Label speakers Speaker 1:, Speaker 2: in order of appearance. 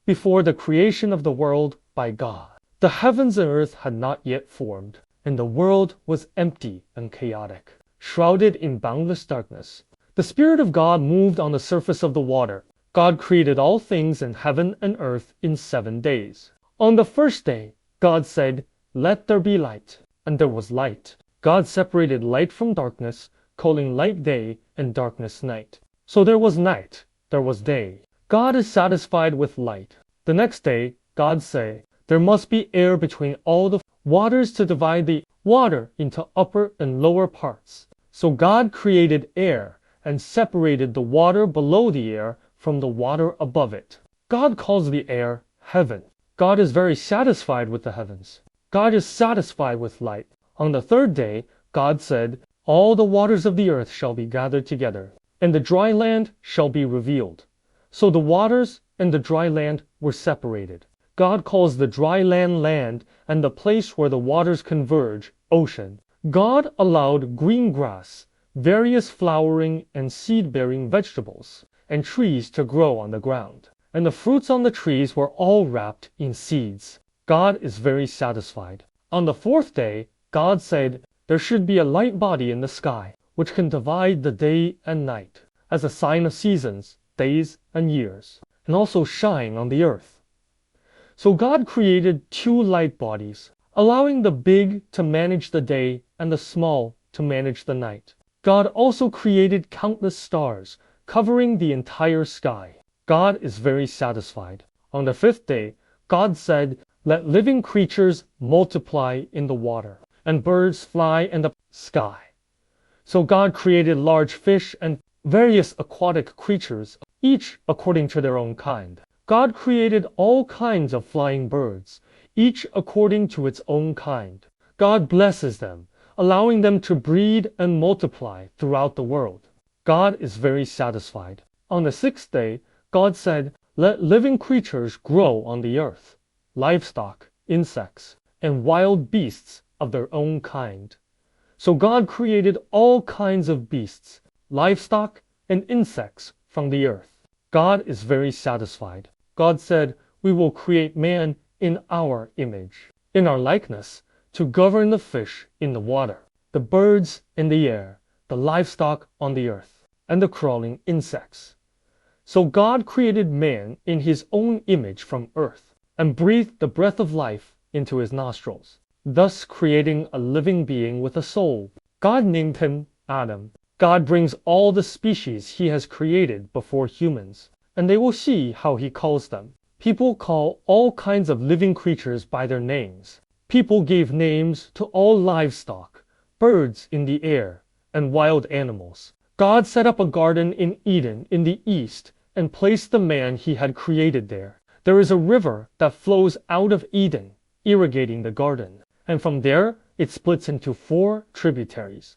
Speaker 1: before the creation of the world by God. The heavens and earth had not yet formed, and the world was empty and chaotic, shrouded in boundless darkness. The Spirit of God moved on the surface of the water. God created all things in heaven and earth in 7 days. On the first day, God said, "Let there be light," and there was light. God separated light from darkness, calling light day and darkness night. So there was night, there was day. God is satisfied with light. The next day, God said, "There must be air between all the waters to divide the water into upper and lower parts." So God created air and separated the water below the air from the water above it. God calls the air heaven. God is very satisfied with the heavens. God is satisfied with light. On the third day, God said, "All the waters of the earth shall be gathered together, and the dry land shall be revealed." So the waters and the dry land were separated. God calls the dry land land, and the place where the waters converge, ocean. God allowed green grass, various flowering and seed-bearing vegetables, and trees to grow on the ground. And the fruits on the trees were all wrapped in seeds. God is very satisfied. On the fourth day, God said, "There should be a light body in the sky, which can divide the day and night, as a sign of seasons, days, and years, and also shine on the earth." So God created 2 light bodies, allowing the big to manage the day and the small to manage the night. God also created countless stars, covering the entire sky. God is very satisfied. On the 5th day, God said, "Let living creatures multiply in the water, and birds fly in the sky." So God created large fish and various aquatic creatures, each according to their own kind. God created all kinds of flying birds, each according to its own kind. God blesses them, allowing them to breed and multiply throughout the world. God is very satisfied. On the 6th day, God said, "Let living creatures grow on the earth, livestock, insects, and wild beasts of their own kind." So God created all kinds of beasts, livestock, and insects from the earth. God is very satisfied. God said, "We will create man in our image, in our likeness, to govern the fish in the water, the birds in the air, the livestock on the earth, and the crawling insects." So God created man in his own image from earth, and breathed the breath of life into his nostrils, thus creating a living being with a soul. God named him Adam. God brings all the species he has created before humans, and they will see how he calls them. People call all kinds of living creatures by their names. People gave names to all livestock, birds in the air, and wild animals. God set up a garden in Eden in the east and placed the man he had created there. There is a river that flows out of Eden, irrigating the garden, and from there it splits into 4 tributaries.